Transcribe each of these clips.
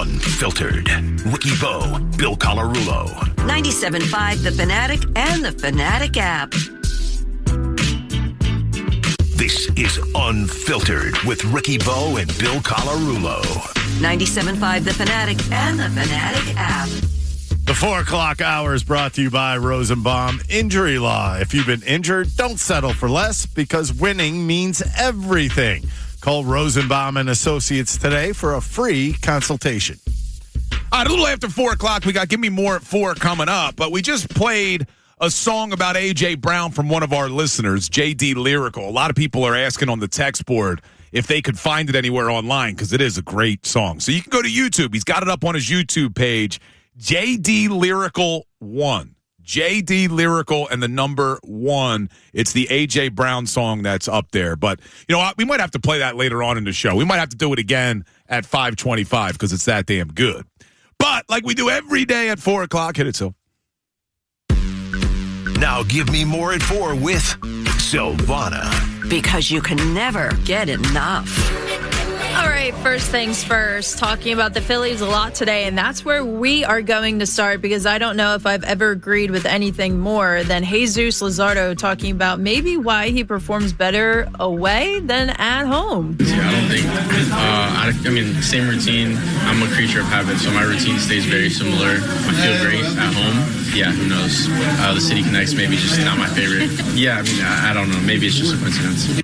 Unfiltered. Ricky Bo, Bill Colarulo. 97.5 The Fanatic and the Fanatic app. This is Unfiltered with Ricky Bo and Bill Colarulo. 97.5 The Fanatic and the Fanatic app. The 4 o'clock hour is brought to you by Rosenbaum Injury Law. If you've been injured, don't settle for less because winning means everything. Call Rosenbaum and Associates today for a free consultation. All right, a little after 4 o'clock, we got Gimme More at 4 coming up, but we just played a song about A.J. Brown from one of our listeners, J.D. Lyrical. A lot of people are asking on the text board if they could find it anywhere online because it is a great song. So you can go to YouTube. He's got it up on his YouTube page. J.D. Lyrical 1. J.D. Lyrical and the number 1. It's the A.J. Brown song that's up there. But, you know, we might have to play that later on in the show. We might have to do it again at 5:25 because it's that damn good. But, like we do every day at 4 o'clock, hit it, Sil. Now give me more at 4 with Sylvanna. Because you can never get enough. All right, first things first, talking about the Phillies a lot today, and that's where we are going to start because I don't know if I've ever agreed with anything more than Jesus Luzardo talking about maybe why he performs better away than at home. Yeah, I don't think, I mean, same routine. I'm a creature of habit, so my routine stays very similar. I feel great at home. Yeah, who knows? The City Connects maybe just not my favorite. Yeah, I mean, I don't know. Maybe it's just a coincidence.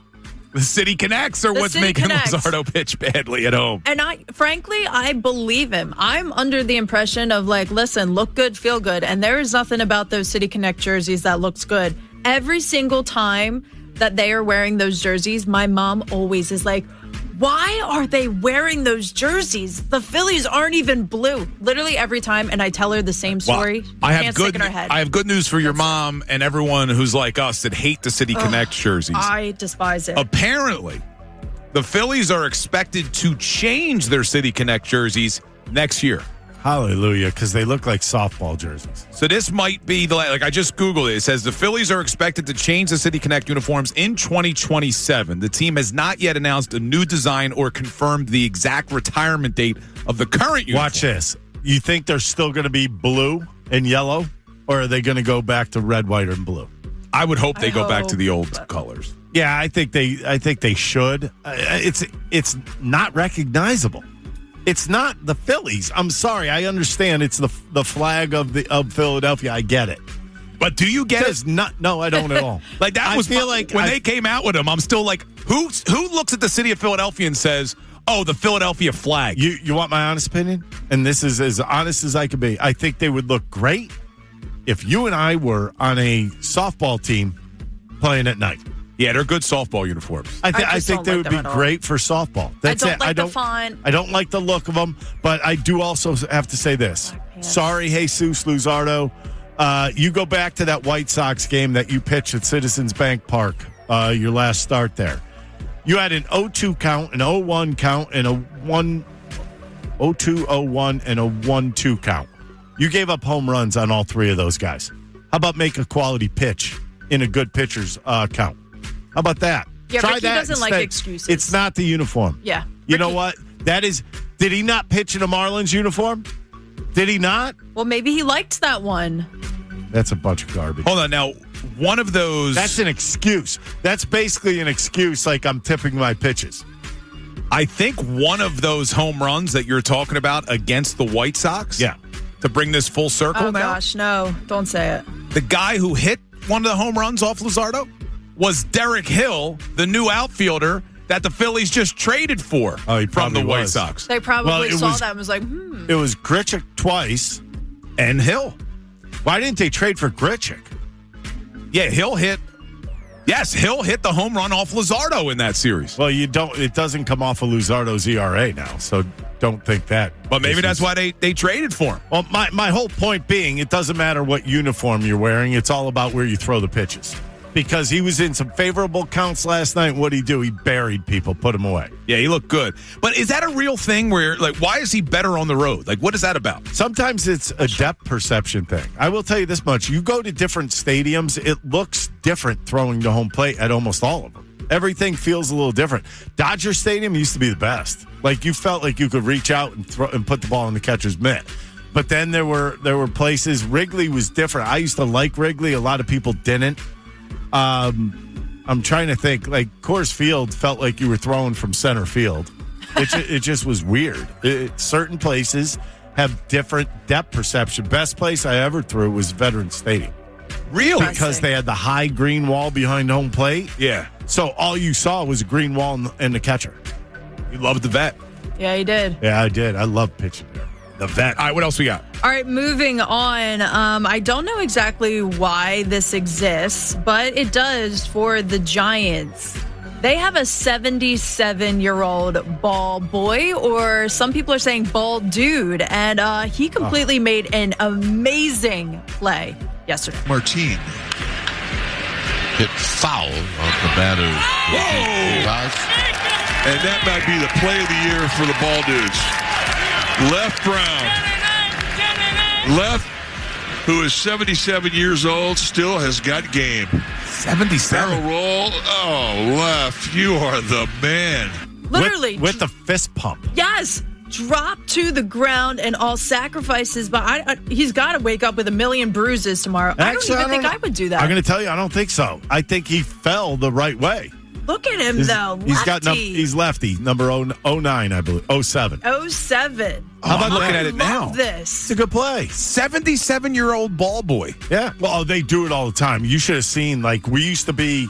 The City Connects or what's making Luzardo pitch badly at home? And frankly, I believe him. I'm under the impression of like, listen, look good, feel good. And there is nothing about those City Connect jerseys that looks good. Every single time that they are wearing those jerseys, my mom always is like, why are they wearing those jerseys? The Phillies aren't even blue. Literally every time, and I tell her the same story. Well, I have good news for your mom and everyone who's like us that hate the City Connect jerseys. I despise it. Apparently, the Phillies are expected to change their City Connect jerseys next year. Hallelujah, because they look like softball jerseys. So this might be I just Googled it. It says the Phillies are expected to change the City Connect uniforms in 2027. The team has not yet announced a new design or confirmed the exact retirement date of the current uniform. Watch this. You think they're still going to be blue and yellow, or are they going to go back to red, white, and blue? I would hope they go back to the old colors. Yeah, I think they should. It's not recognizable. It's not the Phillies. I'm sorry. I understand it's the flag of Philadelphia. I get it. But do you get it? No, I don't at all. Like that was when they came out with them. I'm still like, who looks at the city of Philadelphia and says, "Oh, the Philadelphia flag"? You want my honest opinion? And this is as honest as I could be. I think they would look great if you and I were on a softball team playing at night. Yeah, they're good softball uniforms. I think they would be great for softball. That's it. I don't like the font. I don't like the look of them, but I do also have to say this. Sorry, Jesus Luzardo. You go back to that White Sox game that you pitched at Citizens Bank Park, your last start there. You had an 0-2 count, an 0-1 count, and a 0-2, 0-1, and a 1-2 count. You gave up home runs on all three of those guys. How about make a quality pitch in a good pitcher's count? How about that? Yeah, Try Ricky that doesn't instead. like excuses. It's not the uniform. Yeah. You know what? That is. Did he not pitch in a Marlins uniform? Did he not? Well, maybe he liked that one. That's a bunch of garbage. Hold on. Now, one of those. That's an excuse. That's basically an excuse like I'm tipping my pitches. I think one of those home runs that you're talking about against the White Sox. Yeah. To bring this full circle now. Oh, gosh, no. Don't say it. The guy who hit one of the home runs off Luzardo was Derek Hill, the new outfielder that the Phillies just traded for from the White Sox. They probably saw that and was like, It was Grichuk twice and Hill. Why didn't they trade for Grichuk? Yeah, Hill hit the home run off Luzardo in that series. Well, it doesn't come off of Luzardo's ERA now, so don't think that. But maybe that's why they traded for him. Well, my whole point being, it doesn't matter what uniform you're wearing. It's all about where you throw the pitches. Because he was in some favorable counts last night. What'd he do? He buried people, put him away. Yeah, he looked good. But is that a real thing where, like, why is he better on the road? Like, what is that about? Sometimes it's a depth perception thing. I will tell you this much. You go to different stadiums, it looks different throwing to home plate at almost all of them. Everything feels a little different. Dodger Stadium used to be the best. Like, you felt like you could reach out and throw and put the ball in the catcher's mitt. But then there were places. Wrigley was different. I used to like Wrigley. A lot of people didn't. I'm trying to think. Like, Coors Field felt like you were throwing from center field. It just was weird. Certain places have different depth perception. Best place I ever threw was Veterans Stadium. Really? Because they had the high green wall behind home plate. Yeah. So all you saw was a green wall and the catcher. You loved the vet. Yeah, he did. Yeah, I did. I love pitching there. The vet. All right, what else we got? All right, moving on. I don't know exactly why this exists, but it does for the Giants. They have a 77-year-old ball boy, or some people are saying ball dude, and he completely made an amazing play yesterday. Martin hit foul on the batter. And that might be the play of the year for the ball dudes. Left Brown. Left, who is 77 years old, still has got game. 77. Barrel roll. Oh, Left, you are the man. Literally. With the fist pump. Yes. Drop to the ground and all sacrifices. But he's got to wake up with a million bruises tomorrow. Actually, I don't even think I would do that. I'm going to tell you, I don't think so. I think he fell the right way. Look at him, though. He's lefty, number 09, I believe. 07. 07. How about looking that? at it now? This. It's a good play. 77-year-old ball boy. Yeah. Well, they do it all the time. You should have seen, like, we used to be.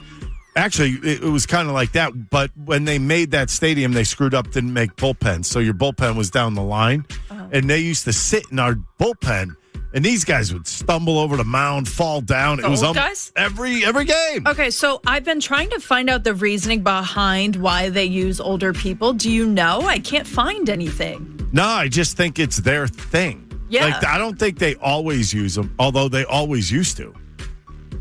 Actually, it was kind of like that. But when they made that stadium, they screwed up, didn't make bullpens. So your bullpen was down the line. And they used to sit in our bullpen. And these guys would stumble over the mound, fall down. It was old guys? every game. Okay, so I've been trying to find out the reasoning behind why they use older people. Do you know? I can't find anything. No, I just think it's their thing. Yeah. Like, I don't think they always use them, although they always used to.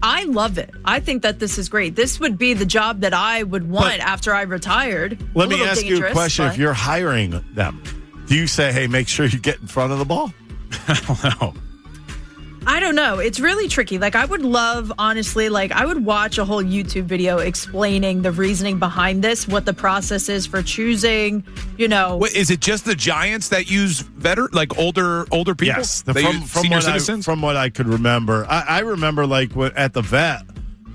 I love it. I think that this is great. This would be the job that I would want after I retired. Let me ask you a question. But... If you're hiring them, do you say, hey, make sure you get in front of the ball? I don't know. I don't know. It's really tricky. Like, I would love, honestly, I would watch a whole YouTube video explaining the reasoning behind this, what the process is for choosing, Wait, is it just the Giants that use older people? Yes. Citizens? From what I could remember. I remember, at the vet,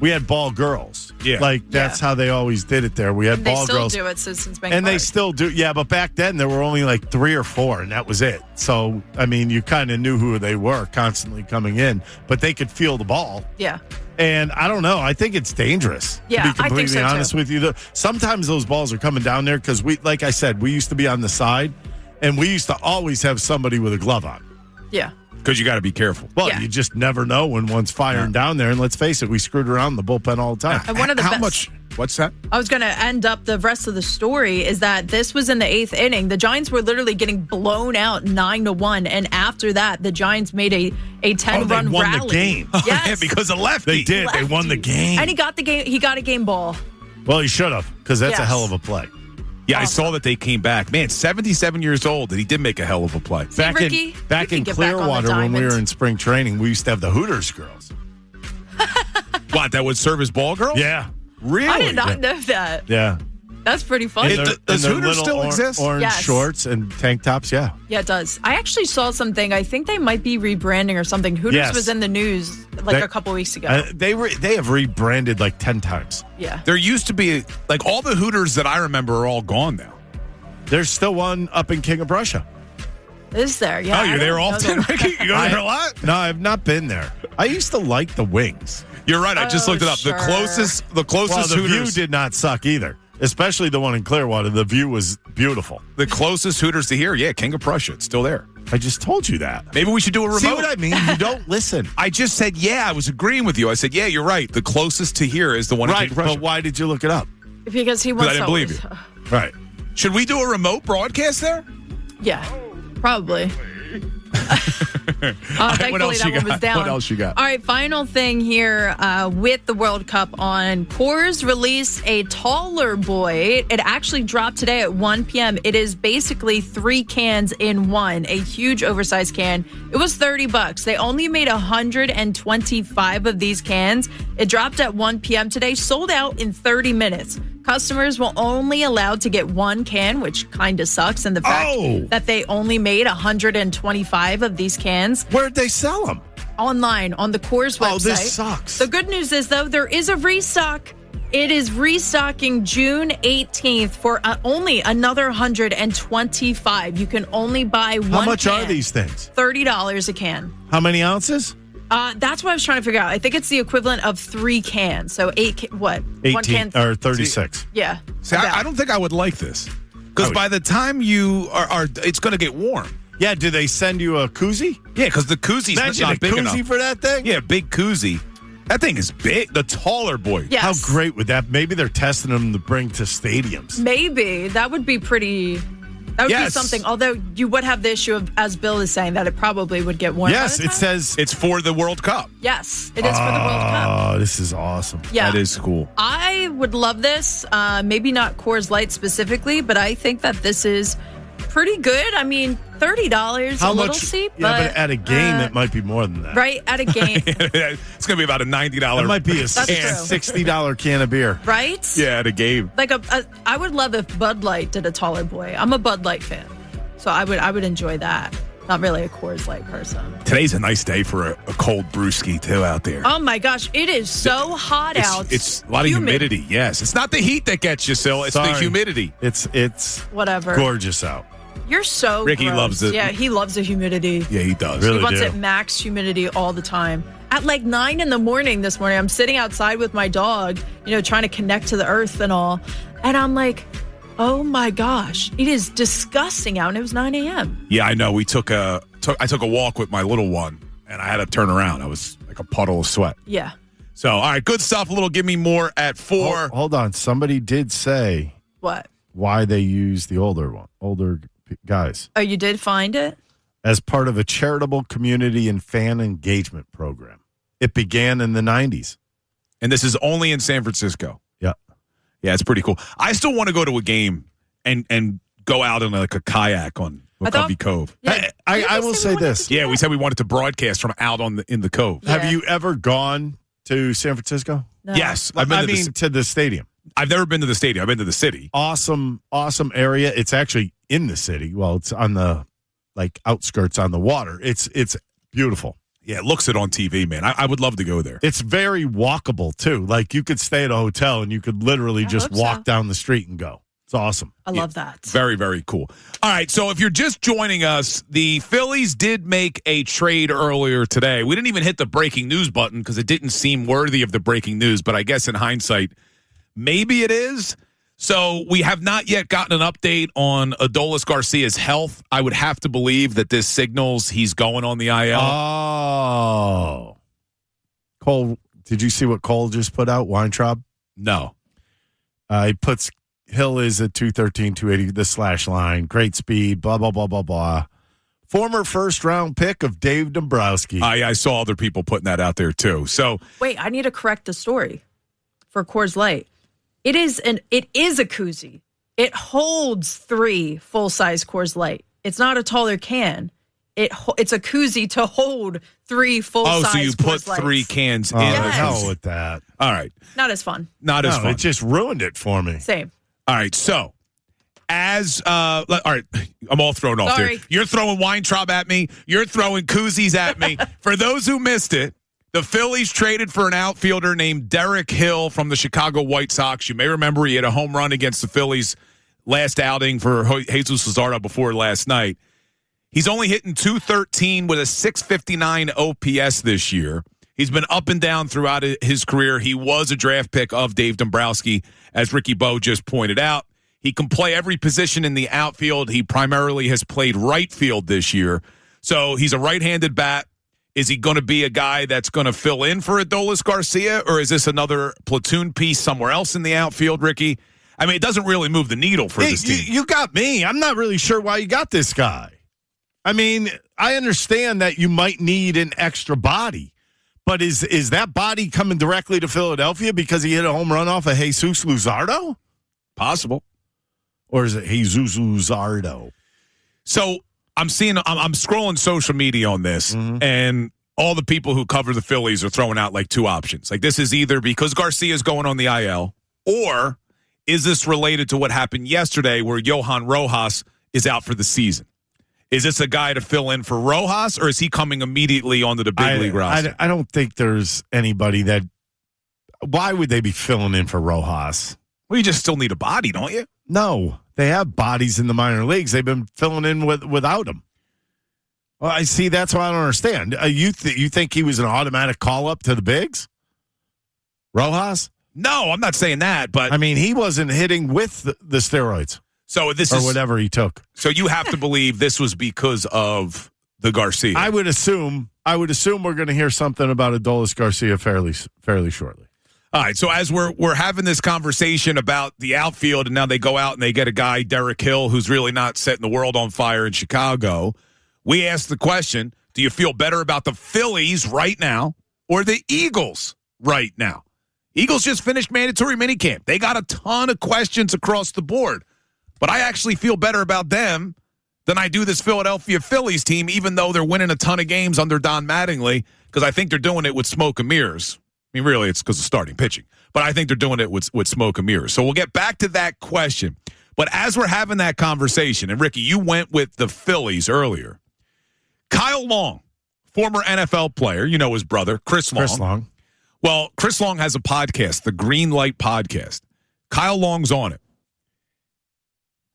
we had ball girls. Yeah. That's how they always did it there. We had ball girls. They still do at Citizens Bank And Park. they still do. Yeah, but back then there were only 3 or 4, and that was it. So, I mean, you kind of knew who they were constantly coming in, but they could feel the ball. Yeah. And I don't know. I think it's dangerous. Yeah, to be completely I think so honest too. with you. Sometimes those balls are coming down there because like I said, we used to be on the side, and we used to always have somebody with a glove on. Yeah. Because you got to be careful. Well, Yeah. you just never know when one's firing down there. And let's face it, we screwed around in the bullpen all the time. And one of the How best- much? What's that? I was going to end up the rest of the story is that this was in the 8th inning. The Giants were literally getting blown out 9-1. And after that, the Giants made a 10-run they won rally. the game. Yes. Yeah, because of Lefty. They did. They won the game. And he got a game ball. Well, he should have, because that's a Yes. hell of a play. Yeah, I saw that they came back. Man, 77 years old, and he did make a hell of a play. Back Ricky, in you can get back on the Clearwater, when we diamond. were in spring training, we used to have the Hooters girls. What, that would serve as ball girl? Yeah. Really? I did not know that. Yeah. That's pretty funny. Does their Hooters little still exist? Orange Yes. shorts and tank tops, yeah. Yeah, it does. I actually saw something. I think they might be rebranding or something. Hooters Yes. was in the news a couple weeks ago. They have rebranded 10 times. Yeah. There used to be, all the Hooters that I remember are all gone now. There's still one up in King of Prussia. Is there? Yeah. Oh, you're there often, Ricky? You go there a lot? No, I've not been there. I used to like the wings. You're right. I just looked it up. Sure. The closest Well, the Hooters. view did not suck either, especially the one in Clearwater. The view was beautiful. The closest Hooters to here, King of Prussia. It's still there. I just told you that. Maybe we should do a remote. See what I mean? You don't listen. I just said, I was agreeing with you. I said, you're right. The closest to here is the one in Right, King of Prussia. but why did you look it up? Because he wants I didn't believe to. you. Right. Should we do a remote broadcast there? Yeah, probably. Thankfully, What else that you one got? was down. What else you got? All right, final thing here with the World Cup on. Coors released a taller boy. It actually dropped today at 1 p.m. It is basically 3 cans in one, a huge oversized can. It was $30. They only made 125 of these cans. It dropped at 1 p.m. today, sold out in 30 minutes. Customers will only allowed to get one can, which kind of sucks. And the fact that they only made 125 of these cans. Where'd they sell them? Online, on the Coors website. Oh, this sucks. The good news is, though, there is a restock. It is restocking June 18th for only another 125. You can only buy one. How much can. are these things? $30 a can. How many ounces? That's what I was trying to figure out. I think it's the equivalent of 3 cans. So 8, what? 18 1 can. or 36. Yeah. See, I don't think I would like this. Because by the time you are it's going to get warm. Yeah, do they send you a koozie? Yeah, because the koozie's not big enough. Imagine a koozie for that thing? Yeah, big koozie. That thing is big. The taller boy. Yes. How great would that? Maybe they're testing them to bring to stadiums. Maybe. That would be pretty. That would be something. Although you would have the issue of, as Bill is saying, that it probably would get warm. Yes, it says it's for the World Cup. Yes, it is for the World Cup. Oh, this is awesome. Yeah. That is cool. I would love this. Maybe not Coors Light specifically, but I think that this is pretty good. I mean, $30, How a much? little steep. Yeah, but at a game, it might be more than that. Right, at a game. It's going to be about a $90. It might be a That's true. $60 can of beer. Right? Yeah, at a game. Like I would love if Bud Light did a taller boy. I'm a Bud Light fan, so I would enjoy that. Not really a Coors Light person. Today's a nice day for a cold brewski, too, out there. Oh, my gosh. It is so hot out. It's a lot of humidity, yes. It's not the heat that gets you, Sil. It's the humidity. It's whatever. Gorgeous out. You're so Ricky gross. loves it. Yeah, he loves the humidity. Yeah, he does. Really He wants do. it max humidity all the time. At like 9 in the morning this morning, I'm sitting outside with my dog, trying to connect to the earth and all. And I'm like, oh my gosh, it is disgusting out. And it was 9 a.m. Yeah, I know. I took a walk with my little one, and I had to turn around. I was like a puddle of sweat. Yeah. So, all right, good stuff. A little Give Me More at 4. Hold on. Somebody did say What? why they use the older guys. Oh, you did find it? As part of a charitable community and fan engagement program. It began in the 90s. And this is only in San Francisco. Yeah. Yeah, it's pretty cool. I still want to go to a game and go out in like a kayak on McCovey Cove. Yeah. I will say this. Yeah, we said we wanted to broadcast from out in the cove. Yeah. Have you ever gone to San Francisco? No. Yes. I mean, to the stadium. I've never been to the stadium. I've been to the city. Awesome area. It's actually in the city. Well, it's on the outskirts on the water. It's beautiful. Yeah, it looks it on TV, man. I would love to go there. It's very walkable too. Like you could stay at a hotel and you could literally just walk down the street and go. It's awesome. I love that. Very, very cool. All right, so if you're just joining us, the Phillies did make a trade earlier today. We didn't even hit the breaking news button because it didn't seem worthy of the breaking news, but I guess in hindsight, maybe it is. So we have not yet gotten an update on Adolis Garcia's health. I would have to believe that this signals he's going on the IL. Oh. Cole, did you see what Cole just put out, Weintraub? No. He puts Hill is at 213, 280, the slash line. Great speed, blah, blah, blah, blah, blah. Former first-round pick of Dave Dombrowski. I saw other people putting that out there, too. So Wait, I need to correct the story for Coors Light. It is a koozie. It holds 3 full-size Coors Light. It's not a taller can. It's a koozie to hold 3 full-size Coors so you put Lights. 3 cans in. Yes. Hell with that. All right. Not as fun. Not as fun. It just ruined it for me. Same. All right, so all right, I'm all thrown off Sorry. there. You're throwing Weintraub at me. You're throwing koozies at me. For those who missed it, the Phillies traded for an outfielder named Derek Hill from the Chicago White Sox. You may remember he had a home run against the Phillies last outing for Jesus Luzardo before last night. He's only hitting .213 with a .659 OPS this year. He's been up and down throughout his career. He was a draft pick of Dave Dombrowski, as Ricky Bo just pointed out. He can play every position in the outfield. He primarily has played right field this year. So he's a right-handed bat. Is he going to be a guy that's going to fill in for Adolis Garcia, or is this another platoon piece somewhere else in the outfield, Ricky? I mean, it doesn't really move the needle for this team. You got me. I'm not really sure why you got this guy. I mean, I understand that you might need an extra body, but is that body coming directly to Philadelphia because he hit a home run off of Jesus Luzardo? Possible. Or is it Jesus Luzardo? So I'm scrolling social media on this, and all the people who cover the Phillies are throwing out like 2 options. Like this is either because Garcia's going on the IL, or is this related to what happened yesterday where Johan Rojas is out for the season? Is this a guy to fill in for Rojas, or is he coming immediately onto the big league roster? I don't think there's anybody that – why would they be filling in for Rojas? Well, you just still need a body, don't you? No. They have bodies in the minor leagues. They've been filling in without him. Well, I see. That's what I don't understand. You think he was an automatic call-up to the bigs? Rojas? No, I'm not saying that, but I mean, he wasn't hitting with the steroids. So this or is whatever he took. So you have to believe this was because of the Garcia. I would assume we're going to hear something about Adolis Garcia fairly shortly. All right, so as we're having this conversation about the outfield, and now they go out and they get a guy, Derek Hill, who's really not setting the world on fire in Chicago, we ask the question, do you feel better about the Phillies right now or the Eagles right now? Eagles just finished mandatory minicamp. They got a ton of questions across the board. But I actually feel better about them than I do this Philadelphia Phillies team, even though they're winning a ton of games under Don Mattingly, because I think they're doing it with smoke and mirrors. I mean, really, it's because of starting pitching. But I think they're doing it with smoke and mirrors. So we'll get back to that question. But as we're having that conversation, and Ricky, you went with the Phillies earlier. Kyle Long, former NFL player, you know his brother, Chris Long. Well, Chris Long has a podcast, the Green Light Podcast. Kyle Long's on it.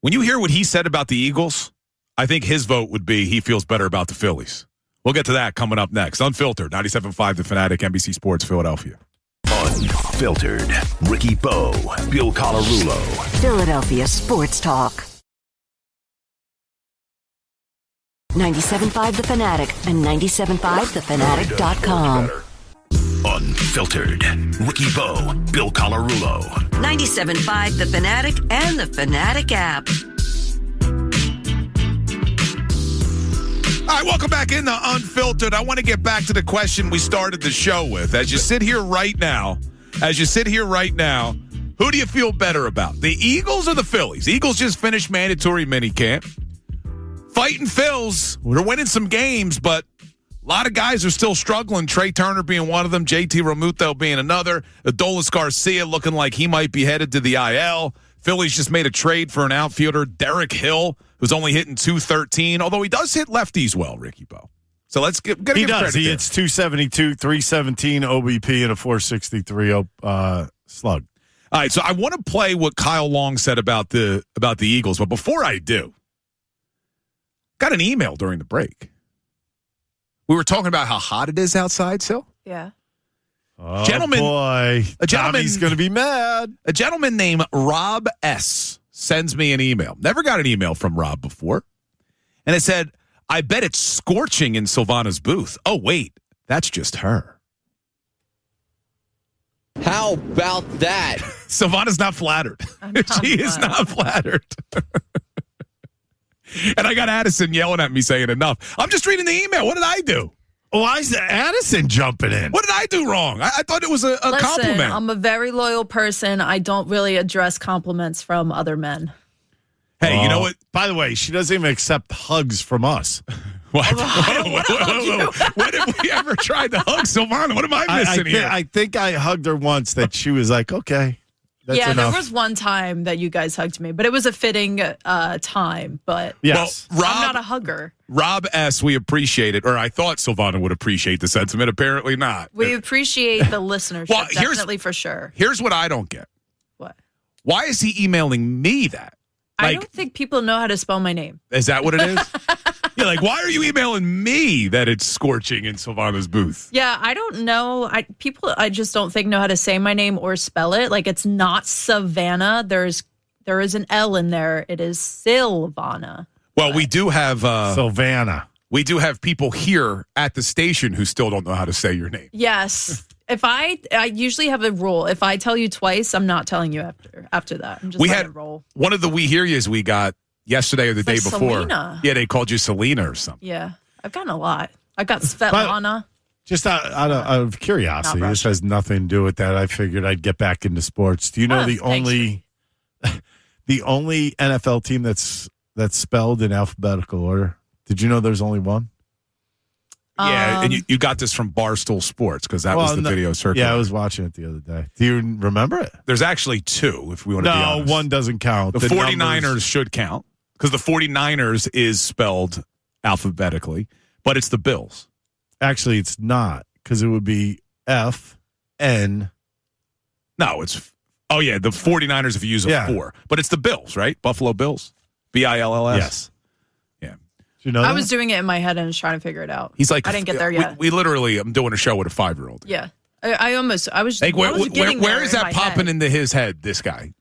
When you hear what he said about the Eagles, I think his vote would be he feels better about the Phillies. We'll get to that coming up next. Unfiltered, 97.5 The Fanatic, NBC Sports, Philadelphia. Unfiltered. Ricky Bo, Bill Colarulo. Philadelphia Sports Talk. 97.5 The Fanatic and 97.5thefanatic.com. Unfiltered. Ricky Bo, Bill Colarulo. 97.5 The Fanatic and the Fanatic app. All right, welcome back into Unfiltered. I want to get back to the question we started the show with. As you sit here right now, who do you feel better about? The Eagles or the Phillies? Eagles just finished mandatory minicamp. Fighting Phils, they're winning some games, but a lot of guys are still struggling. Trey Turner being one of them, JT Realmuto being another. Adolis Garcia looking like he might be headed to the IL. Phillies just made a trade for an outfielder, Derek Hill, who's only hitting .213, although he does hit lefties well, Ricky Bo. So let's get he give does. credit He there. hits .272, .317 OBP, and a .463 slug. All right, so I want to play what Kyle Long said about the Eagles, but before I do, got an email during the break. We were talking about how hot it is outside, Sil. Yeah. Oh, Gentleman, boy. a gentleman, Tommy's going to be mad. A gentleman named Rob S. sends me an email. Never got an email from Rob before. And it said, I bet it's scorching in Sylvanna's booth. Oh, wait, that's just her. How about that? Sylvanna's not flattered. She is not flattered. And I got Addison yelling at me saying enough. I'm just reading the email. What did I do? Why is Addison jumping in? What did I do wrong? I thought it was a Listen, compliment. I'm a very loyal person. I don't really address compliments from other men. Hey, you know what? By the way, she doesn't even accept hugs from us. What? When have we ever tried to hug Sylvanna? What am I missing here? I think I hugged her once that she was like, okay. That's yeah, enough. there was one time that you guys hugged me, but it was a fitting time. But yes. Well, I'm not a hugger. Rob S., we appreciate it, or I thought Sylvanna would appreciate the sentiment. Apparently not. We appreciate the listenership, Well, definitely for sure. Here's what I don't get. What? Why is he emailing me that? I don't think people know how to spell my name. Is that what it is? You're like, why are you emailing me that it's scorching in Sylvanna's booth? Yeah, I don't know. I just don't think know how to say my name or spell it. Like, it's not Savannah. There is an L in there. It is Sylvanna. Well, we do have Sylvanna. We do have people here at the station who still don't know how to say your name. Yes. If I usually have a rule. If I tell you twice, I'm not telling you after that. I'm just letting it roll. One of the We Hear Yous we got yesterday or the day before. Selena. Yeah, they called you Selena or something. Yeah, I've gotten a lot. I got Svetlana. Just out of curiosity, this has nothing to do with that. I figured I'd get back into sports. Do you know the only NFL team that's spelled in alphabetical order? Did you know there's only one? Yeah, and you got this from Barstool Sports because that was the video circuit. Yeah, I was watching it the other day. Do you remember it? There's actually two, if we want to be honest. No, one doesn't count. The 49ers should count because the 49ers is spelled alphabetically, but it's the Bills. Actually, it's not because it would be F-N. No, it's – oh, yeah, the 49ers if you use a 4. But it's the Bills, right? Buffalo Bills? B-I-L-L-S? Yes. Yeah. You know I was doing it in my head and was trying to figure it out. He's like, I didn't get there yet. We literally, I'm doing a show with a 5-year-old. Yeah. I was like, where where is that popping into his head, this guy?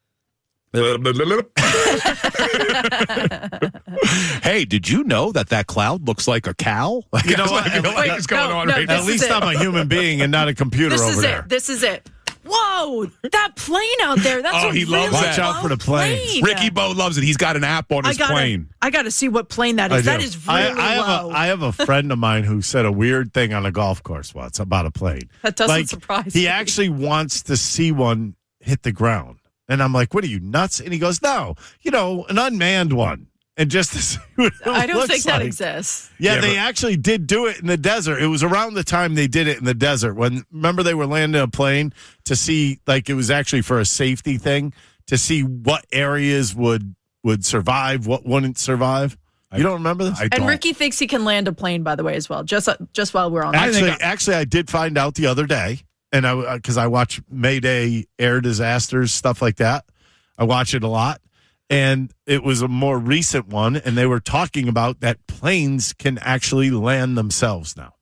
Hey, did you know that cloud looks like a cow? Like, you know what? What's going on right now? At least I'm a human being and not a computer over there. This is it. Whoa, that plane out there. That's he loves that. Watch out for the planes. Ricky Bo loves it. He's got an app on his plane. I got to see what plane that is. That is really low. I have a friend of mine who said a weird thing on a golf course once about a plane. That doesn't surprise me. He actually wants to see one hit the ground. And I'm like, what are you, nuts? And he goes, no, an unmanned one. And just to see what it I don't think that like. exists. Yeah, they actually did do it in the desert. It was around the time they did it in the desert. Remember they were landing a plane to see, like it was actually for a safety thing, to see what areas would survive, what wouldn't survive. You don't remember this? And Ricky thinks he can land a plane, by the way, as well, just while we're on that. Actually, I did find out the other day, and because I watch Mayday air disasters, stuff like that. I watch it a lot. And it was a more recent one, and they were talking about that planes can actually land themselves now.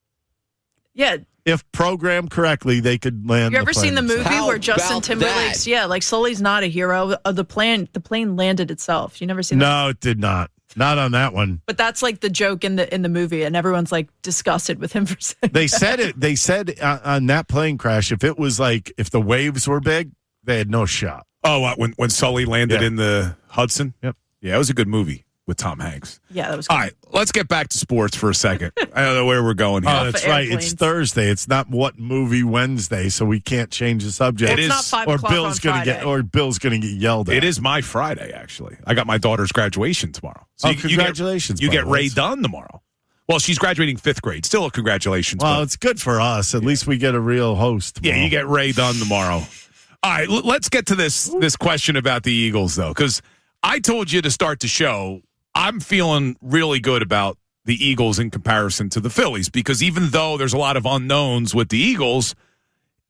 Yeah. If programmed correctly, they could land. You ever seen the movie where Justin Timberlake's? Like Sully's not a hero. The plane landed itself. You never seen that? No, it did not. Not on that one. But that's like the joke in the movie, and everyone's like disgusted with him for saying They said it. They said on that plane crash, if the waves were big, they had no shot. Oh, when Sully landed in the Hudson? Yep. Yeah, it was a good movie with Tom Hanks. Yeah, that was cool. All right, let's get back to sports for a second. I don't know where we're going here. Oh, that's right. It's Thursday. It's not What Movie Wednesday, so we can't change the subject. It's not 5 o'clock on Friday. Bill's going to get yelled at. It is my Friday, actually. I got my daughter's graduation tomorrow. So congratulations. You get Ray Dunn tomorrow. Well, she's graduating 5th grade. Still a congratulations. Well, it's good for us. At least we get a real host tomorrow. Yeah, you get Ray Dunn tomorrow. All right, let's get to this question about the Eagles, though, because I told you to start the show, I'm feeling really good about the Eagles in comparison to the Phillies, because even though there's a lot of unknowns with the Eagles,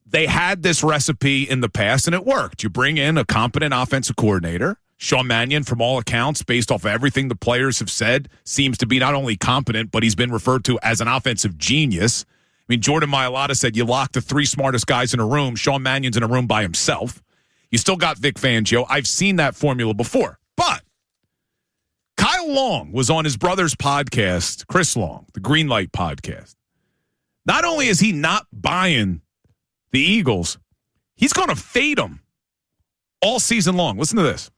they had this recipe in the past, and it worked. You bring in a competent offensive coordinator. Sean Mannion, from all accounts, based off of everything the players have said, seems to be not only competent, but he's been referred to as an offensive genius. I mean, Jordan Mailata said you lock the 3 smartest guys in a room. Sean Mannion's in a room by himself. You still got Vic Fangio. I've seen that formula before. But Kyle Long was on his brother's podcast, Chris Long, the Greenlight podcast. Not only is he not buying the Eagles, he's going to fade them all season long. Listen to this.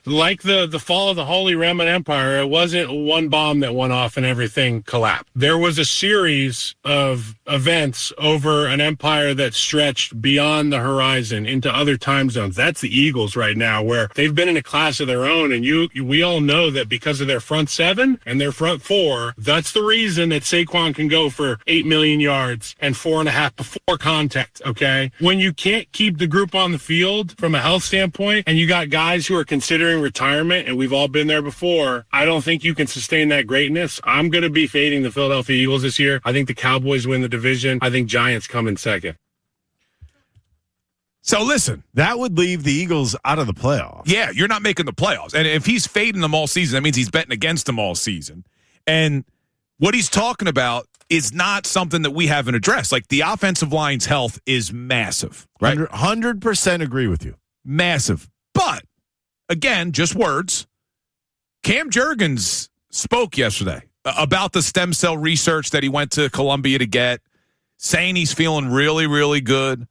Like the fall of the Holy Roman Empire, it wasn't one bomb that went off and everything collapsed. There was a series of events over an empire that stretched beyond the horizon into other time zones. That's the Eagles right now, where they've been in a class of their own. And we all know that because of their front 7 and their front 4, that's the reason that Saquon can go for 8 million yards and 4.5 before contact, okay? When you can't keep the group on the field from a health standpoint, and you got guys who are considering retirement, and we've all been there before, I don't think you can sustain that greatness. I'm going to be fading the Philadelphia Eagles this year. I think the Cowboys win the division. I think Giants come in second. So listen, that would leave the Eagles out of the playoffs. Yeah, you're not making the playoffs. And if he's fading them all season, that means he's betting against them all season. And what he's talking about is not something that we haven't addressed. Like, the offensive line's health is massive, right? 100% agree with you. Massive. But again, just words. Cam Jurgens spoke yesterday about the stem cell research that he went to Columbia to get, saying he's feeling really, really good.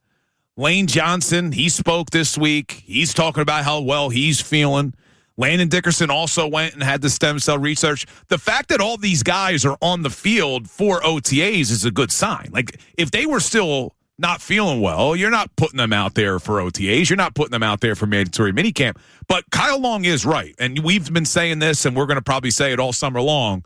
Lane Johnson, he spoke this week. He's talking about how well he's feeling. Landon Dickerson also went and had the stem cell research. The fact that all these guys are on the field for OTAs is a good sign. Like, if they were still not feeling well, you're not putting them out there for OTAs. You're not putting them out there for mandatory minicamp. But Kyle Long is right. And we've been saying this, and we're going to probably say it all summer long.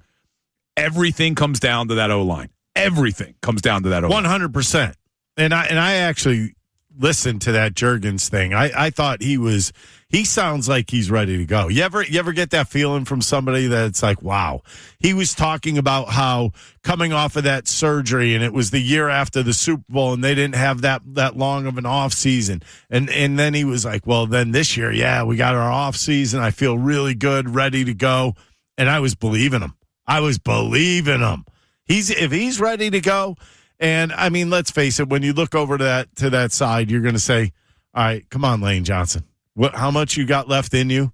Everything comes down to that O-line. Everything comes down to that O-line. 100%. And I actually listened to that Juergens thing. I thought he sounds like he's ready to go. You ever get that feeling from somebody that it's like, wow. He was talking about how coming off of that surgery, and it was the year after the Super Bowl, and they didn't have that long of an off season. And then he was like, well, then this year, yeah, we got our off season. I feel really good, ready to go. And I was believing him. If he's ready to go, and I mean, let's face it, when you look over to that side, you're going to say, all right, come on, Lane Johnson. How much you got left in you?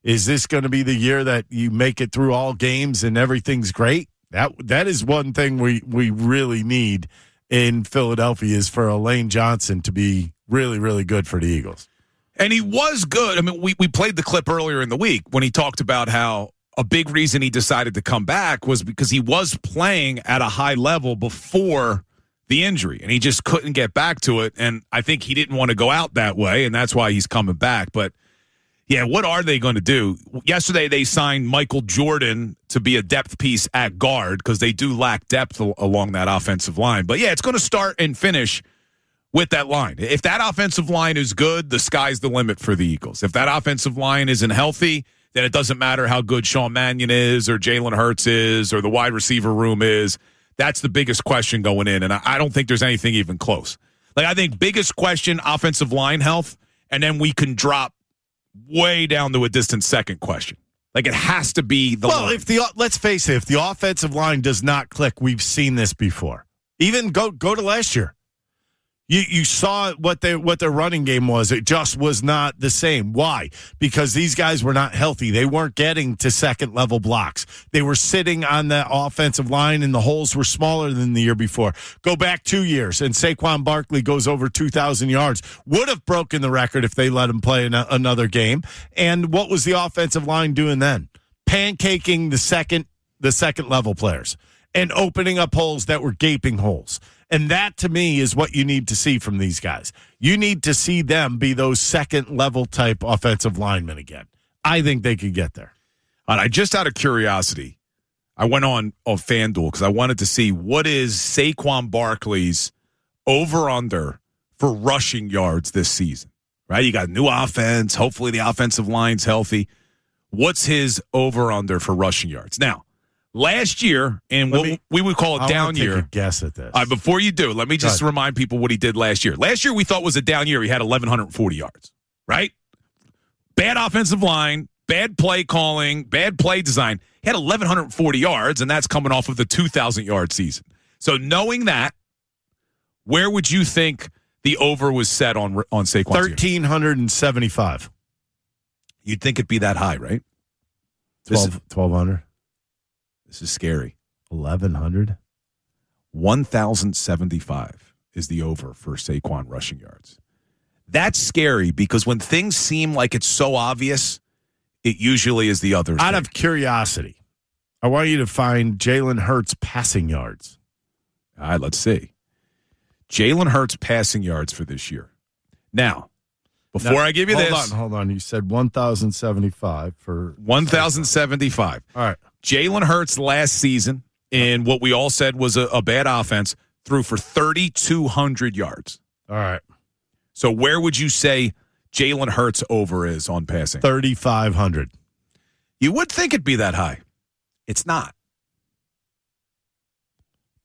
Is this going to be the year that you make it through all games and everything's great? That is one thing we really need in Philadelphia, is for a Lane Johnson to be really, really good for the Eagles. And he was good. I mean, we played the clip earlier in the week when he talked about how a big reason he decided to come back was because he was playing at a high level before the injury, and he just couldn't get back to it. And I think he didn't want to go out that way, and that's why he's coming back. But, yeah, what are they going to do? Yesterday they signed Michael Jordan to be a depth piece at guard because they do lack depth along that offensive line. But, yeah, it's going to start and finish with that line. If that offensive line is good, the sky's the limit for the Eagles. If that offensive line isn't healthy, then it doesn't matter how good Sean Mannion is or Jalen Hurts is or the wide receiver room is. That's the biggest question going in, and I don't think there's anything even close. Like, I think biggest question, offensive line health, and then we can drop way down to a distant second question. Like, it has to be the line. Let's face it, if the offensive line does not click, we've seen this before. Even go to last year. You saw what their running game was. It just was not the same. Why? Because these guys were not healthy. They weren't getting to second-level blocks. They were sitting on the offensive line, and the holes were smaller than the year before. Go back 2 years, and Saquon Barkley goes over 2,000 yards. Would have broken the record if they let him play another game. And what was the offensive line doing then? Pancaking the second-level players and opening up holes that were gaping holes. And that, to me, is what you need to see from these guys. You need to see them be those second-level type offensive linemen again. I think they could get there. And I just out of curiosity, I went on FanDuel because I wanted to see what is Saquon Barkley's over-under for rushing yards this season. Right? You got new offense. Hopefully the offensive line's healthy. What's his over-under for rushing yards? Now, last year, in what we would call a down year. Take a guess at this. Before you do, let me just remind people what he did last year. Last year, we thought was a down year. He had 1,140 yards, right? Bad offensive line, bad play calling, bad play design. He had 1,140 yards, and that's coming off of the 2,000-yard season. So knowing that, where would you think the over was set on Saquon's year? 1,375. You'd think it'd be that high, right? 1,200. This is scary. 1,100? 1,075 is the over for Saquon rushing yards. That's scary because when things seem like it's so obvious, it usually is the other Out thing. of curiosity, I want you to find Jalen Hurts passing yards. All right, let's see. Jalen Hurts passing yards for this year. Now, before I give you this. Hold on. You said 1,075 for 1,075. All right. Jalen Hurts last season in what we all said was a bad offense threw for 3,200 yards. All right. So where would you say Jalen Hurts over is on passing? 3,500. You would think it'd be that high. It's not.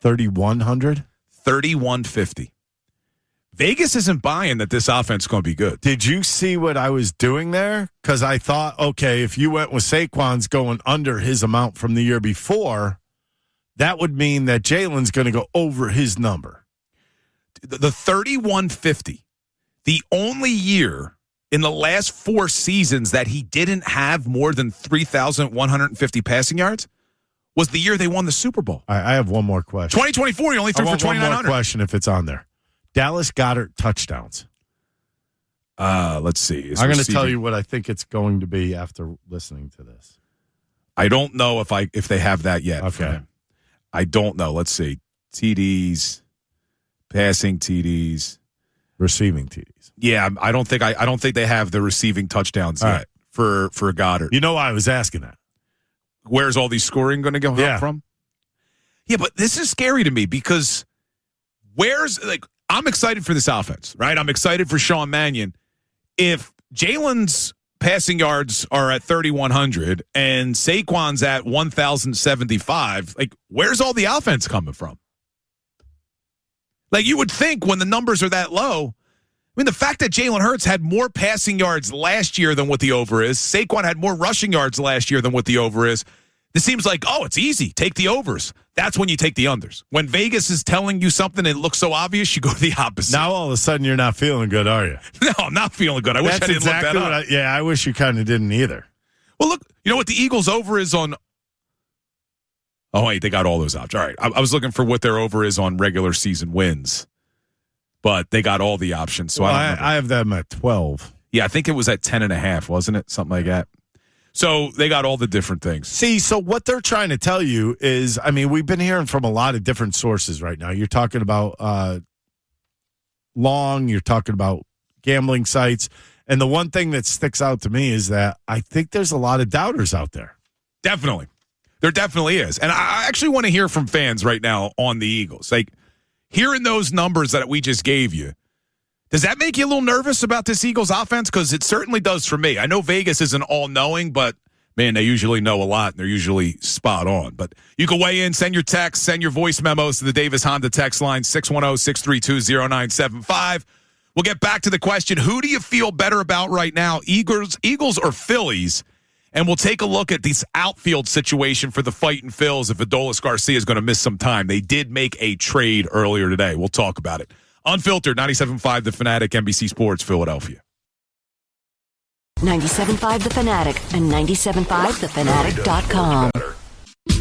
3,100? 3,150. Vegas isn't buying that this offense is going to be good. Did you see what I was doing there? Because I thought, okay, if you went with Saquon's going under his amount from the year before, that would mean that Jalen's going to go over his number. The 3,150, the only year in the last 4 seasons that he didn't have more than 3,150 passing yards was the year they won the Super Bowl. I have one more question. 2024, he only threw for 2,900. One more question if it's on there. Dallas Goedert touchdowns. Let's see. I'm going to tell you what I think it's going to be after listening to this. I don't know if they have that yet. Okay. I don't know. Let's see. TDs, passing TDs, receiving TDs. Yeah, I don't think they have the receiving touchdowns yet for Goddard. You know why I was asking that? Where's all these scoring going to go from? Yeah, but this is scary to me because I'm excited for this offense, right? I'm excited for Sean Mannion. If Jalen's passing yards are at 3,100 and Saquon's at 1,075, like, where's all the offense coming from? Like, you would think when the numbers are that low, I mean, the fact that Jalen Hurts had more passing yards last year than what the over is, Saquon had more rushing yards last year than what the over is, this seems like, oh, it's easy. Take the overs. That's when you take the unders. When Vegas is telling you something and it looks so obvious, you go the opposite. Now all of a sudden you're not feeling good, are you? No, I'm not feeling good. I wish I didn't look that up. I wish you kind of didn't either. Well, look, you know what the Eagles over is on? Oh, wait, they got all those options. All right, I was looking for what their over is on regular season wins, but they got all the options. So I have them at 12. Yeah, I think it was at 10.5, wasn't it? Something like that. So they got all the different things. See, so what they're trying to tell you is, I mean, we've been hearing from a lot of different sources right now. You're talking about Long, you're talking about gambling sites. And the one thing that sticks out to me is that I think there's a lot of doubters out there. Definitely. There definitely is. And I actually want to hear from fans right now on the Eagles. Like, hearing those numbers that we just gave you, does that make you a little nervous about this Eagles offense? Because it certainly does for me. I know Vegas isn't all-knowing, but, man, they usually know a lot, and they're usually spot on. But you can weigh in, send your texts, send your voice memos to the Davis Honda text line, 610-632-0975. We'll get back to the question, who do you feel better about right now, Eagles or Phillies? And we'll take a look at this outfield situation for the Fightin' Phils if Adolis Garcia is going to miss some time. They did make a trade earlier today. We'll talk about it. Unfiltered, 97.5 The Fanatic, NBC Sports, Philadelphia. 97.5 The Fanatic and 97.5thefanatic.com.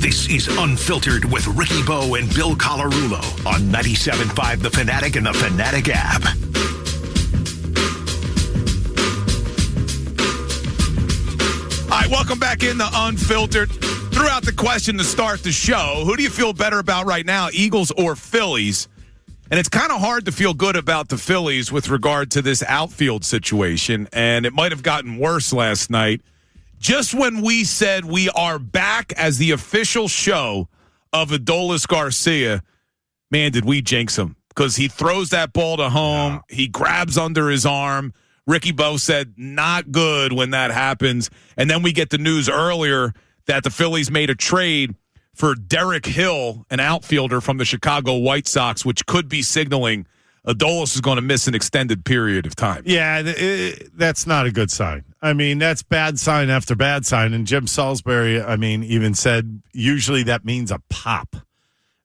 This is Unfiltered with Ricky Bo and Bill Colarulo on 97.5 The Fanatic and the Fanatic app. All right, welcome back in the Unfiltered. Threw out the question to start the show. Who do you feel better about right now, Eagles or Phillies? And it's kind of hard to feel good about the Phillies with regard to this outfield situation, and it might have gotten worse last night. Just when we said we are back as the official show of Adolis Garcia, man, did we jinx him. Because he throws that ball to home. Yeah. He grabs under his arm. Ricky Bo said, not good when that happens. And then we get the news earlier that the Phillies made a trade for Derek Hill, an outfielder from the Chicago White Sox, which could be signaling Adolis is going to miss an extended period of time. Yeah, that's not a good sign. I mean, that's bad sign after bad sign. And Jim Salisbury, I mean, even said usually that means a pop.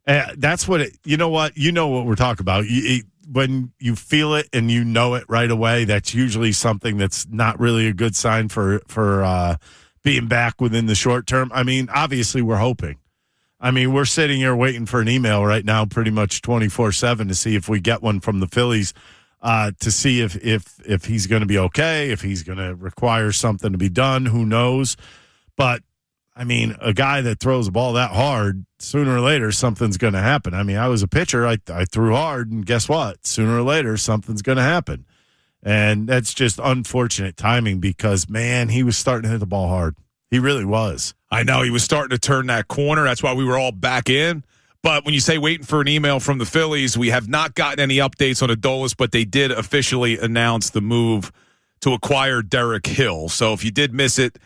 That's what you know what we're talking about. When you feel it and you know it right away, that's usually something that's not really a good sign for being back within the short term. I mean, obviously we're hoping. I mean, we're sitting here waiting for an email right now pretty much 24/7 to see if we get one from the Phillies to see if he's going to be okay, if he's going to require something to be done. Who knows? But, I mean, a guy that throws a ball that hard, sooner or later something's going to happen. I mean, I was a pitcher. I threw hard, and guess what? Sooner or later something's going to happen. And that's just unfortunate timing because, man, he was starting to hit the ball hard. He really was. I know he was starting to turn that corner. That's why we were all back in. But when you say waiting for an email from the Phillies, we have not gotten any updates on Adolis, but they did officially announce the move to acquire Derek Hill. So if you did miss it,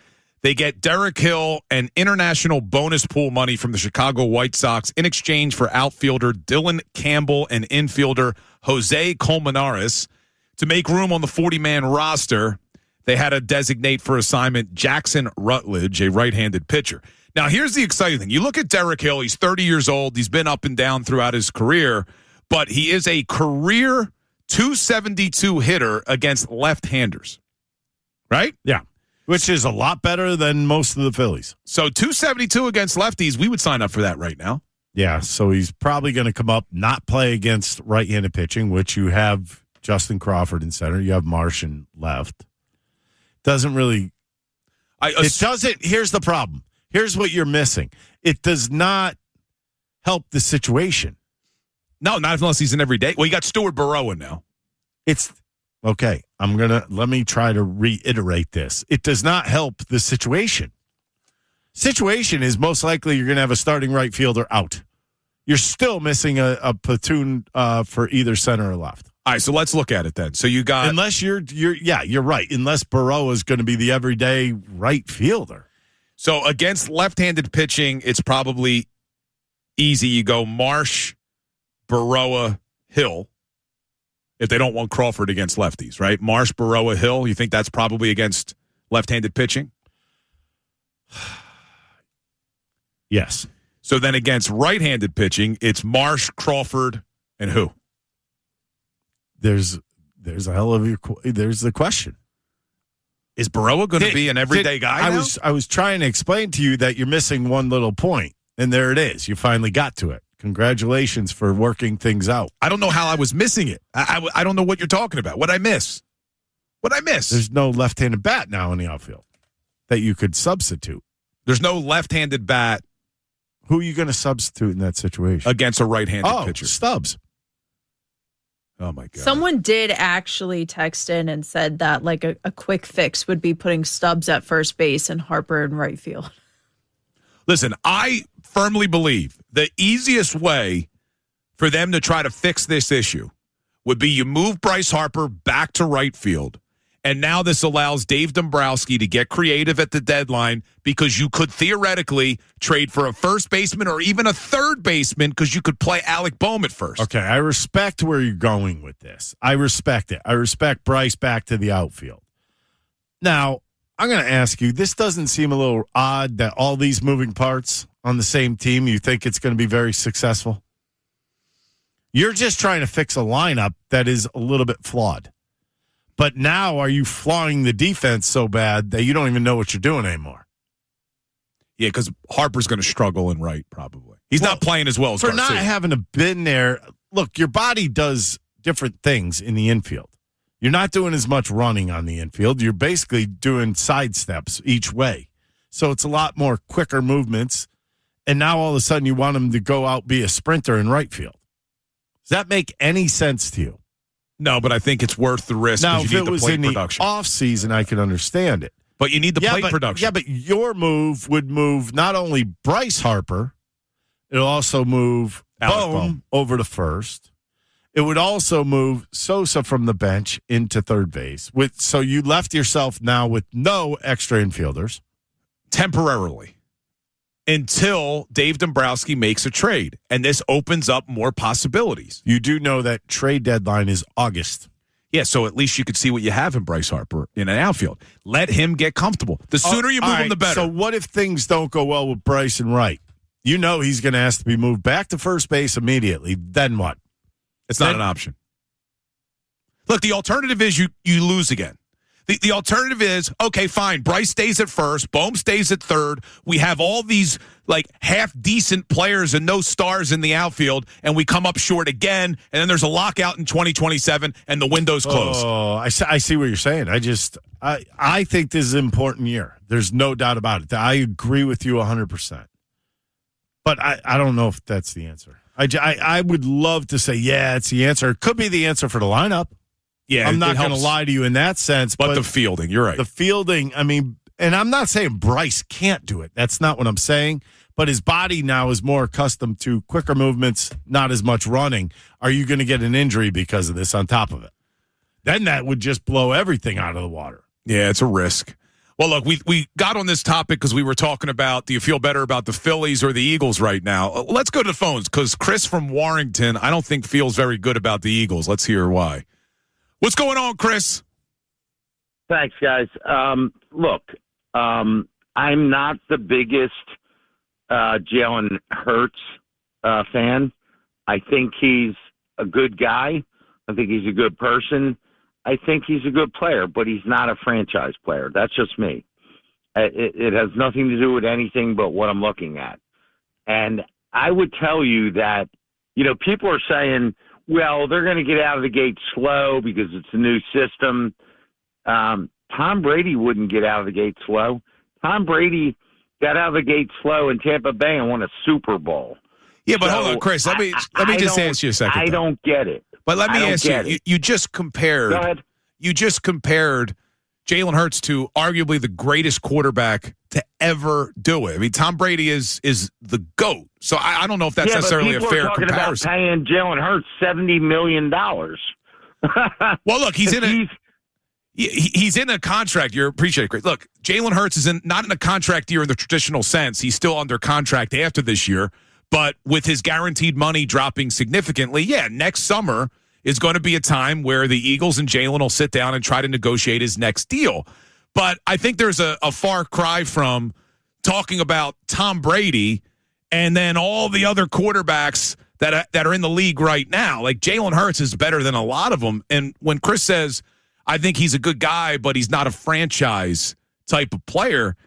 they get Derek Hill and international bonus pool money from the Chicago White Sox in exchange for outfielder Dylan Campbell and infielder Jose Colmenares. To make room on the 40-man roster, they had to designate for assignment Jackson Rutledge, a right-handed pitcher. Now, here's the exciting thing. You look at Derek Hill. He's 30 years old. He's been up and down throughout his career, but he is a career 272 hitter against left-handers, right? Yeah, which is a lot better than most of the Phillies. So 272 against lefties, we would sign up for that right now. Yeah, so he's probably going to come up, not play against right-handed pitching, which you have Justin Crawford in center. You have Marsh in left. Doesn't really it doesn't. Here's the problem. Here's what you're missing. It does not help the situation. No, not unless he's in every day. Well, you got Stuart Burrow in now. It's okay. Let me try to reiterate this. It does not help the situation. Situation is most likely you're going to have a starting right fielder out. you're still missing a platoon for either center or left. All right, so let's look at it then. So you got unless you're right. Unless Burrow is going to be the everyday right fielder. So against left-handed pitching, it's probably easy. You go Marsh, Burrow, Hill. If they don't want Crawford against lefties, right? Marsh, Burrow, Hill. You think that's probably against left-handed pitching? Yes. So then against right-handed pitching, it's Marsh, Crawford, and who? There's a hell of there's the question. Is Burrow going to be an everyday guy now? I was trying to explain to you that you're missing one little point, and there it is. You finally got to it. Congratulations for working things out. I don't know how I was missing it. I don't know what you're talking about. What'd I miss? There's no left-handed bat now in the outfield that you could substitute. There's no left-handed bat. Who are you going to substitute in that situation? Against a right-handed pitcher. Stubbs. Oh, my God. Someone did actually text in and said that like a quick fix would be putting Stubbs at first base and Harper in right field. Listen, I firmly believe the easiest way for them to try to fix this issue would be you move Bryce Harper back to right field. And now this allows Dave Dombrowski to get creative at the deadline because you could theoretically trade for a first baseman or even a third baseman because you could play Alec Boehm at first. Okay, I respect where you're going with this. I respect it. I respect Bryce back to the outfield. Now, I'm going to ask you, this doesn't seem a little odd that all these moving parts on the same team, you think it's going to be very successful? You're just trying to fix a lineup that is a little bit flawed. But now are you flawing the defense so bad that you don't even know what you're doing anymore? Yeah, because Harper's going to struggle in right, probably. He's not playing as well as for Garcia. not having been there. Look, your body does different things in the infield. You're not doing as much running on the infield. You're basically doing side steps each way. So it's a lot more quicker movements. And now all of a sudden you want him to go out be a sprinter in right field. Does that make any sense to you? No, but I think it's worth the risk now, because you if need it was the plate in production. the off season, I could understand it. But you need the plate production. Yeah, but your move would move not only Bryce Harper, it'll also move Boehm over to first. It would also move Sosa from the bench into third base. So you left yourself now with no extra infielders. Temporarily. Until Dave Dombrowski makes a trade. And this opens up more possibilities. You do know that trade deadline is August. Yeah, so at least you could see what you have in Bryce Harper in an outfield. Let him get comfortable. The sooner you move him, the better. So what if things don't go well with Bryce and Wright? You know he's going to ask to be moved back to first base immediately. Then what? It's not an option. Look, the alternative is you lose again. The alternative is, okay, fine, Bryce stays at first, Boehm stays at third. We have all these, like, half-decent players and no stars in the outfield, and we come up short again, and then there's a lockout in 2027, and the window's closed. Oh, I see what you're saying. I think this is an important year. There's no doubt about it. I agree with you 100%. But I don't know if that's the answer. I would love to say, yeah, it's the answer. It could be the answer for the lineup. Yeah, I'm not going to lie to you in that sense. But the fielding, you're right. The fielding, I mean, and I'm not saying Bryce can't do it. That's not what I'm saying. But his body now is more accustomed to quicker movements, not as much running. Are you going to get an injury because of this on top of it? Then that would just blow everything out of the water. Yeah, it's a risk. Well, look, we got on this topic because we were talking about, do you feel better about the Phillies or the Eagles right now? Let's go to the phones because Chris from Warrington, I don't think feels very good about the Eagles. Let's hear why. What's going on, Chris? Thanks, guys. Look, I'm not the biggest Jalen Hurts fan. I think he's a good guy. I think he's a good person. I think he's a good player, but he's not a franchise player. That's just me. It has nothing to do with anything but what I'm looking at. And I would tell you that, people are saying, well, they're going to get out of the gate slow because it's a new system. Tom Brady wouldn't get out of the gate slow. Tom Brady got out of the gate slow in Tampa Bay and won a Super Bowl. Yeah, but hold on, Chris. Let me just ask you a second. I don't get it. But let me ask you. You just compared. Go ahead. You just compared Jalen Hurts to arguably the greatest quarterback to ever do it. I mean, Tom Brady is the GOAT. So I don't know if that's necessarily a fair comparison. About paying Jalen Hurts $70 million. Well, look, he's in a contract year. Appreciate it, Chris. Look, Jalen Hurts is not in a contract year in the traditional sense. He's still under contract after this year. But with his guaranteed money dropping significantly, next summer is going to be a time where the Eagles and Jalen will sit down and try to negotiate his next deal. But I think there's a far cry from talking about Tom Brady and then all the other quarterbacks that are in the league right now. Like, Jalen Hurts is better than a lot of them. And when Chris says, I think he's a good guy, but he's not a franchise type of player,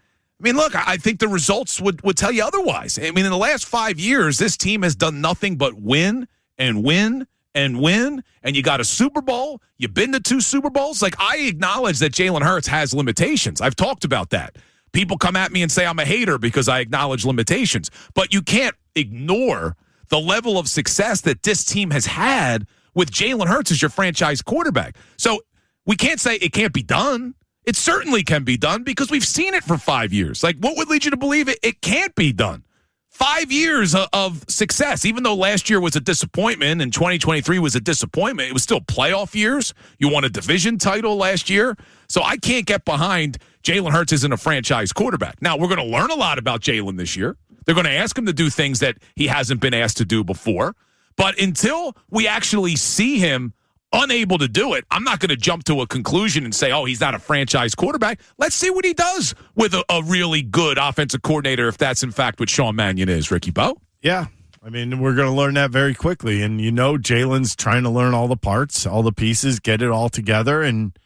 I mean, look, I think the results would tell you otherwise. I mean, in the last 5 years, this team has done nothing but win and win and win, and you got a Super Bowl. You've been to 2 Super Bowls. Like, I acknowledge that Jalen Hurts has limitations. I've talked about that. People come at me and say I'm a hater because I acknowledge limitations. But you can't ignore the level of success that this team has had with Jalen Hurts as your franchise quarterback. So we can't say it can't be done. It certainly can be done because we've seen it for 5 years. Like, what would lead you to believe it can't be done? 5 years of success, even though last year was a disappointment and 2023 was a disappointment, it was still playoff years. You won a division title last year. So I can't get behind Jalen Hurts isn't a franchise quarterback. Now, we're going to learn a lot about Jalen this year. They're going to ask him to do things that he hasn't been asked to do before. But until we actually see him unable to do it, I'm not going to jump to a conclusion and say, oh, he's not a franchise quarterback. Let's see what he does with a really good offensive coordinator, if that's in fact what Sean Mannion is, Ricky Bo. Yeah. I mean, we're going to learn that very quickly. And, Jalen's trying to learn all the parts, all the pieces, get it all together. And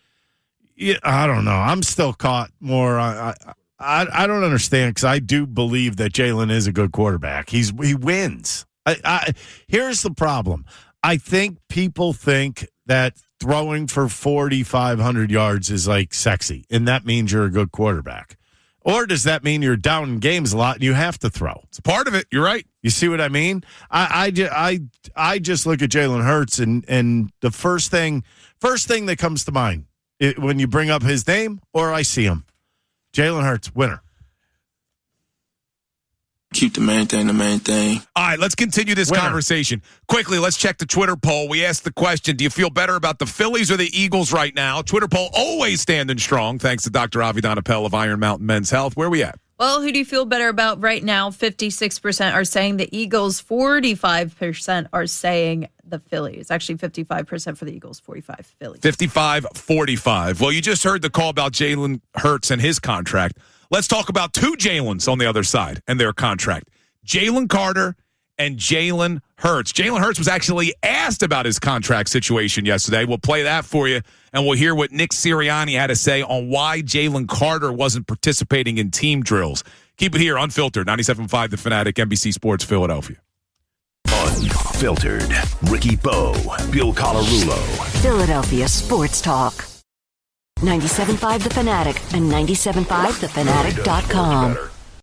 I don't know. I'm still caught more. I don't understand, because I do believe that Jalen is a good quarterback. He wins. Here's the problem. I think people think that throwing for 4,500 yards is like sexy, and that means you're a good quarterback. Or does that mean you're down in games a lot and you have to throw? It's a part of it. You're right. You see what I mean? I just look at Jalen Hurts, and the first thing that comes to mind when you bring up his name or I see him, Jalen Hurts, winner. Keep the main thing the main thing. All right, let's continue this conversation. Quickly, let's check the Twitter poll. We asked the question, do you feel better about the Phillies or the Eagles right now? Twitter poll always standing strong, thanks to Dr. Avidan Appel of Iron Mountain Men's Health. Where are we at? Well, who do you feel better about right now? 56% are saying the Eagles, 45% are saying the Phillies. Actually, 55% for the Eagles, 45% Phillies. 55-45. Well, you just heard the call about Jalen Hurts and his contract. Let's talk about 2 Jalens on the other side and their contract. Jalen Carter and Jalen Hurts. Jalen Hurts was actually asked about his contract situation yesterday. We'll play that for you, and we'll hear what Nick Sirianni had to say on why Jalen Carter wasn't participating in team drills. Keep it here, Unfiltered, 97.5 The Fanatic, NBC Sports Philadelphia. Unfiltered. Ricky Bo, Bill Colarulo. Philadelphia Sports Talk. 97.5 The Fanatic and 97.5thefanatic.com.